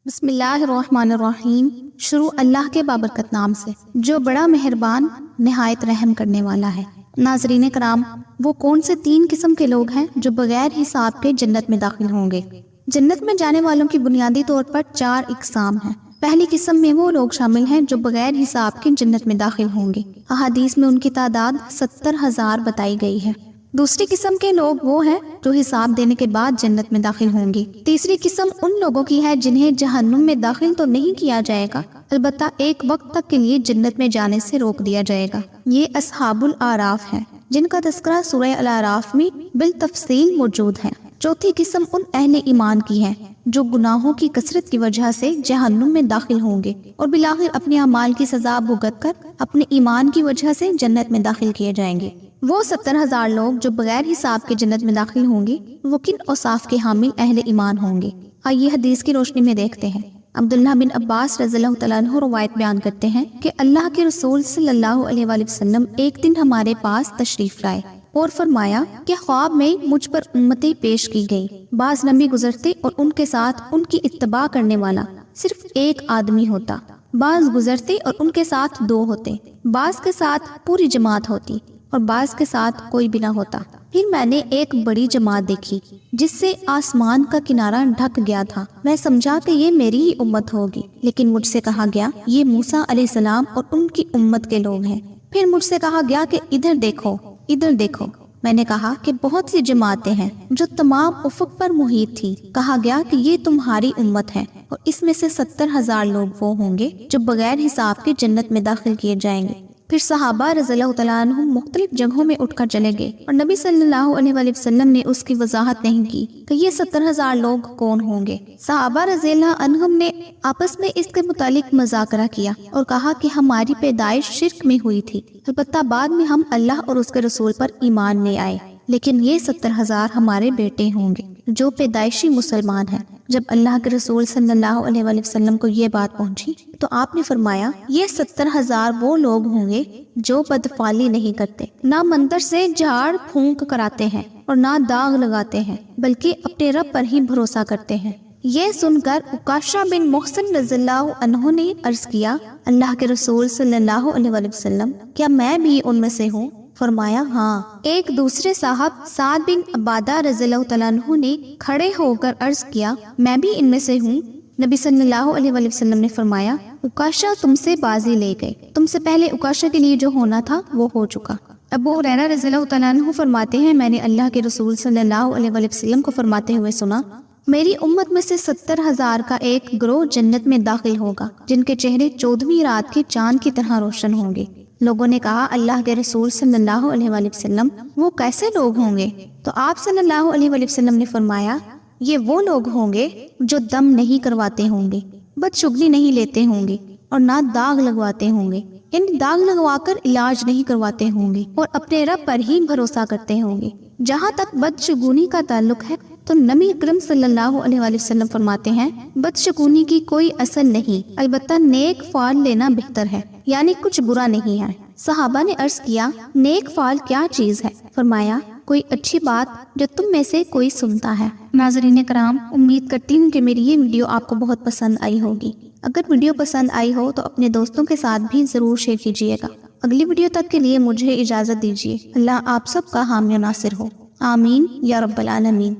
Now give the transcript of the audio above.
بسم اللہ الرحمن الرحیم۔ شروع اللہ کے بابرکت نام سے جو بڑا مہربان نہایت رحم کرنے والا ہے۔ ناظرین کرام، وہ کون سے 3 قسم کے لوگ ہیں جو بغیر حساب کے جنت میں داخل ہوں گے؟ جنت میں جانے والوں کی بنیادی طور پر 4 اقسام ہیں۔ پہلی قسم میں وہ لوگ شامل ہیں جو بغیر حساب کے جنت میں داخل ہوں گے۔ احادیث میں ان کی تعداد 70,000 بتائی گئی ہے۔ دوسری قسم کے لوگ وہ ہیں جو حساب دینے کے بعد جنت میں داخل ہوں گے۔ تیسری قسم ان لوگوں کی ہے جنہیں جہنم میں داخل تو نہیں کیا جائے گا، البتہ ایک وقت تک کے لیے جنت میں جانے سے روک دیا جائے گا۔ یہ اصحاب الاعراف ہیں، جن کا تذکرہ سورہ الاعراف میں بالتفصیل موجود ہے۔ چوتھی قسم ان اہل ایمان کی ہے جو گناہوں کی کثرت کی وجہ سے جہنم میں داخل ہوں گے اور بالآخر اپنے اعمال کی سزا بھگت کر اپنے ایمان کی وجہ سے جنت میں داخل کیے جائیں گے۔ وہ 70,000 لوگ جو بغیر حساب کے جنت میں داخل ہوں گے، وہ کن اوصاف کے حامل اہل ایمان ہوں گے؟ آئیے حدیث کی روشنی میں دیکھتے ہیں۔ عبداللہ بن عباس رضی اللہ تعالیٰ عنہ روایت بیان کرتے ہیں کہ اللہ کے رسول صلی اللہ علیہ وآلہ وسلم ایک دن ہمارے پاس تشریف لائے اور فرمایا کہ خواب میں مجھ پر امتیں پیش کی گئی۔ بعض نبی گزرتے اور ان کے ساتھ ان کی اتباع کرنے والا صرف ایک آدمی ہوتا، بعض گزرتے اور ان کے ساتھ 2 ہوتے، بعض کے ساتھ پوری جماعت ہوتی اور بعض کے ساتھ کوئی بھی نہ ہوتا۔ پھر میں نے ایک بڑی جماعت دیکھی جس سے آسمان کا کنارہ ڈھک گیا تھا۔ میں سمجھا کہ یہ میری ہی امت ہوگی، لیکن مجھ سے کہا گیا یہ موسیٰ علیہ السلام اور ان کی امت کے لوگ ہیں۔ پھر مجھ سے کہا گیا کہ ادھر دیکھو، ادھر دیکھو۔ میں نے کہا کہ بہت سی جماعتیں ہیں جو تمام افق پر محیط تھی۔ کہا گیا کہ یہ تمہاری امت ہے اور اس میں سے 70,000 لوگ وہ ہوں گے جو بغیر حساب کے جنت میں داخل کیے جائیں گے۔ پھر صحابہ رضی اللہ تعالیٰ عنہ مختلف جگہوں میں اٹھ کر چلے گئے اور نبی صلی اللہ علیہ وآلہ وسلم نے اس کی وضاحت نہیں کی کہ یہ 70,000 لوگ کون ہوں گے۔ صحابہ رضی اللہ عنہم نے آپس میں اس کے متعلق مذاکرہ کیا اور کہا کہ ہماری پیدائش شرک میں ہوئی تھی، البتہ بعد میں ہم اللہ اور اس کے رسول پر ایمان لے آئے، لیکن یہ 70,000 ہمارے بیٹے ہوں گے جو پیدائشی مسلمان ہیں۔ جب اللہ کے رسول صلی اللہ علیہ وآلہ وسلم کو یہ بات پہنچی تو آپ نے فرمایا یہ 70,000 وہ لوگ ہوں گے جو بدفعلی نہیں کرتے، نہ مندر سے جھاڑ پھونک کراتے ہیں اور نہ داغ لگاتے ہیں، بلکہ اپنے رب پر ہی بھروسہ کرتے ہیں۔ یہ سن کر عکاشہ بن محصن رضی اللہ عنہ نے عرض کیا، اللہ کے رسول صلی اللہ علیہ وآلہ وسلم، کیا میں بھی ان میں سے ہوں؟ فرمایا ہاں۔ ایک دوسرے صاحب سعد بن عبادہ رضی اللہ تعالیٰ عنہ نے کھڑے ہو کر عرض کیا، میں بھی ان میں سے ہوں۔ نبی صلی اللہ علیہ وآلہ وسلم نے فرمایا، عکاشہ تم سے بازی لے گئے، تم سے پہلے عکاشہ کے لیے جو ہونا تھا وہ ہو چکا۔ ابو ہریرہ رضی اللہ تعالیٰ عنہ فرماتے ہیں، میں نے اللہ کے رسول صلی اللہ علیہ وآلہ وسلم کو فرماتے ہوئے سنا، میری امت میں سے 70,000 کا ایک گروہ جنت میں داخل ہوگا جن کے چہرے 14ویں رات کے چاند کی طرح روشن ہوں گے۔ لوگوں نے کہا، اللہ کے رسول صلی اللہ علیہ وآلہ وسلم، وہ کیسے لوگ ہوں گے؟ تو آپ صلی اللہ علیہ وآلہ وسلم نے فرمایا، یہ وہ لوگ ہوں گے جو دم نہیں کرواتے ہوں گے، بدشگنی نہیں لیتے ہوں گے اور نہ داغ لگواتے ہوں گے، یعنی داغ لگوا کر علاج نہیں کرواتے ہوں گے، اور اپنے رب پر ہی بھروسہ کرتے ہوں گے۔ جہاں تک بدشگونی کا تعلق ہے تو نبی اکرم صلی اللہ علیہ وآلہ وسلم فرماتے ہیں، بدشگونی کی کوئی اصل نہیں، البتہ نیک فعل لینا بہتر ہے، یعنی کچھ برا نہیں ہے۔ صحابہ نے عرض کیا، نیک فعل کیا چیز ہے؟ فرمایا، کوئی اچھی بات جو تم میں سے کوئی سنتا ہے۔ ناظرین کرام، امید کرتی ہوں کہ میری یہ ویڈیو آپ کو بہت پسند آئی ہوگی۔ اگر ویڈیو پسند آئی ہو تو اپنے دوستوں کے ساتھ بھی ضرور شیئر کیجیے گا۔ اگلی ویڈیو تک کے لیے مجھے اجازت دیجیے۔ اللہ آپ سب کا حامی و ناصر ہو، آمین یا رب العالمین۔